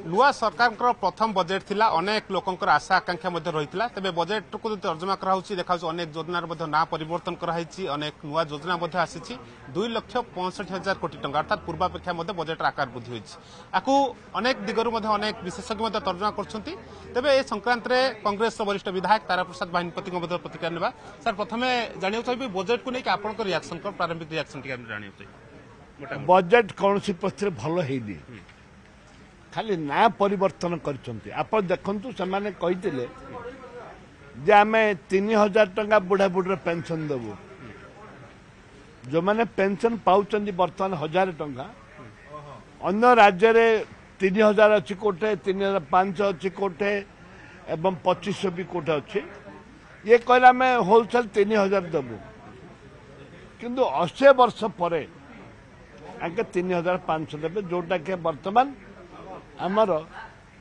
नुआ सरकार प्रथम बजेट थिला अनेक लोकंकर आशा आकांक्षा रही तेज बजेट को तर्जमा कराई देखा अनेक योजनार ना परिवर्तन कराई अनेक नुआ योजना आसी 2,65,000 कोटी टंका अर्थात पूर्वापेक्षा बजेट आकार वृद्धि होती अनेक दिगरू अनेक विशेषज्ञ तर्जमा कर संक्रांत में कांग्रेस वरिष्ठ विधायक तारा प्रसाद बाहिनीपति प्रतिक्रिया ना सर प्रथम जाना चाहिए बजेट को लेकिन आप रिएक्शन प्रारंभिक रिएक्शन जाना चाहिए बजेट कौन सी पक्ष भल है खाली ना परिवर्तन करछंती आप देखंतु समाने कहितिले जे आमे 3,000 टंका बुढ़ा बुढ़ा पेंशन देबू जो माने पेंशन पाउचंदी वर्तमान 1,000 टंका अन्य राज्य रे 3,000 अच्छी कोठे 3,500 अच्छी कोठे एवं 2,500 भी कोठे अच्छी ये कहला में होलसेल 3,000 देबू किंतु 80 वर्ष परे आके 3,500 देबे जोटा के वर्तमान आमर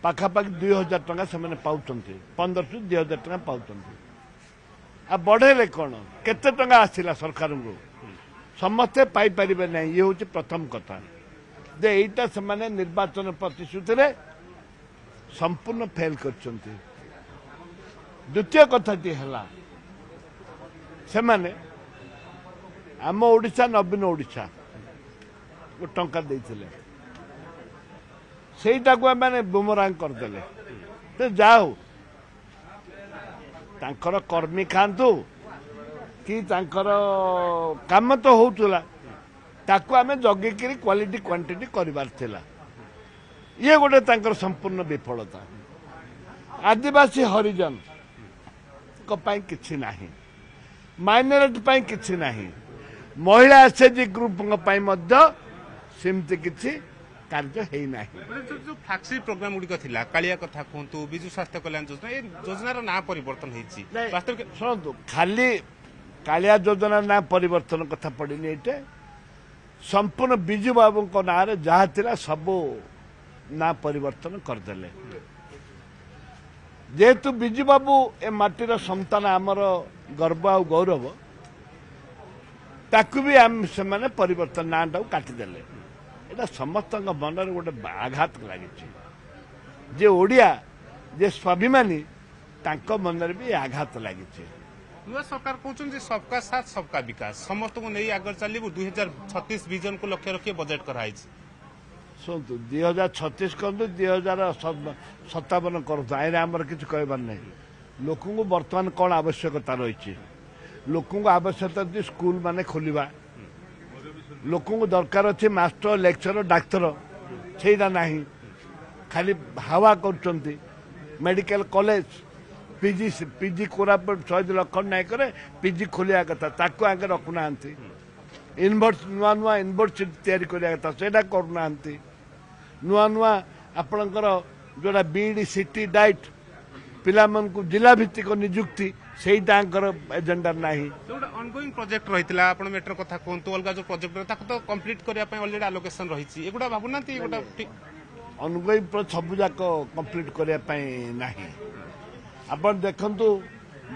पाखापाखि 2,000 टंका से पाँच 1500 2,000 टंका पाँच आ बढ़ेले कौन केते टंका आसला सरकार को समस्ते पाइपर ना ये हूँ प्रथम कथा जे एटा से निर्वाचन प्रतिश्रुति संपूर्ण फेल कर द्वितीय कथाटी है से आम ओडिशा नवीन ओडिशा टंका देते सेटा को मैंने बुमरांग करदे तो जाओ तांकर कर्मी खातु कि तांकर काम तो होउतला ताको आमे जगिकी क्वालिटी क्वांटिटी करिवार थिला ये गोटे तांकर संपूर्ण विफलता आदिवासी हरिजन को पाई किछि नाही माइनॉरिटी पाई किछि नाही महिला एसएचजी ग्रुप पाई मध्य सेमति किछि कार्य है ना जो फ्लैगशिप प्रोग्राम गुड़िक थिला कालिया कथा कहतु विजु स्वास्थ्य कल्याण योजना ये योजनार ना परिवर्तन होती शुणु खाली कालिया योजना ना परिवर्तन कथा पड़नी ये संपूर्ण विजु बाबू ना जहाँ थिला सब ना परिवर्तन करदे जेहेतु विजु बाबू ए माटीर संतान आमर गर्व आ गौरव ताकू भी आम से परिवर्तन ना टाक काटिदेले एटा समस्त मन गोटे आघात लगी जे ओडिया जे स्वाभिमानी तांको मन भी आघात लगी नुआ सरकार कहते सबका साथ सबका विकास समस्त को नहीं आगे चलू 2036 विजन को लक्ष्य रखिए बजेट कराई शुणु 2036 कहतु 2057 करतु आईने आमर किसी कहबार नहीं लोक बर्तमान कौन आवश्यकता रही लोक आवश्यकता स्कूल माने खोलिबा लोक दरकार अच्छे मास्टर लेक्चर डाक्तर सेटा नहीं खाली हावा कर medical college PG PG Koraput शहीद लखन नायक पीजी खोलिया कथा ताको आगे रखुना यूनिवर्सिटी नुआ नुआ यूनिवर्सिटी तैयारी करिया कथा सेटा करूना नुआ नुआ आपणकर जोड़ा बीडी सिटी डाइट पिला जिला भित्तिक निजुक्ति सेटा एजेंडा नहीं ऑनगोइंग प्रोजेक्ट रही आपन मेट्रो कथा कहतु अलग जो प्रोजेक्ट रही तो कंप्लीट करने ऑलरेडी आलोकेशन रही एगुड़ा भावुना ऑनगोइंग सब जाक कंप्लीट करने ना आप देखु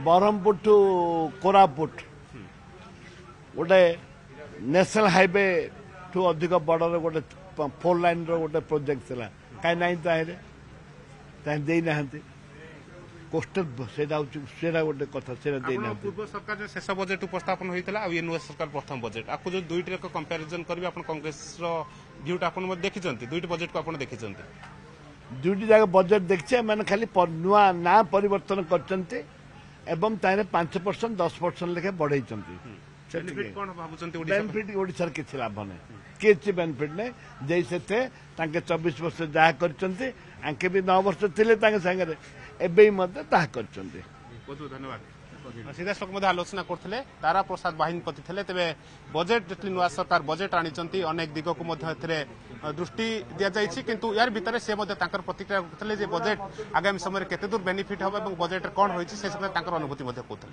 बरहमपुर टू कोरापुट गोटे नेशनल हाईवे ठू अधिक बड़ गोटे 4 लाइन गोटे प्रोजेक्ट था कहीं ना देना कोस्टल सेटा गोटे कथा पूर्व सरकार शेष बजेट उपस्थापन होता है नुआ सरकार प्रथम बजेट आपको जो दुईट कंपेरिजन करेंगे आप कांग्रेस भ्यूटा आप देखी दुईट बजेट को आप देखी दुईट जगह बजेट देखिए मैंने खाली नुआ ना परिवर्तन कर 5% 10% लेखे बढ़ई बेनिफिट ओडिशार किसी लाभ नहीं किसी बेनिफिट नहीं जैसे थे 24 वर्ष जहाँ करके भी 9 वर्ष थे सागर एवं कर बहुत धन्यवाद सीधासख आलोचना करते तारा प्रसाद बाहिनीपति थे तेज बजेट जी नुआ सरकार बजेट आनी अनेक दिग को दृष्टि दि जाइए किंतु यार भितर से प्रतिक्रिया करते बजेट आगामी समय केते दूर बेनिफिट हम बजेट कौन होती अनुभूति कहते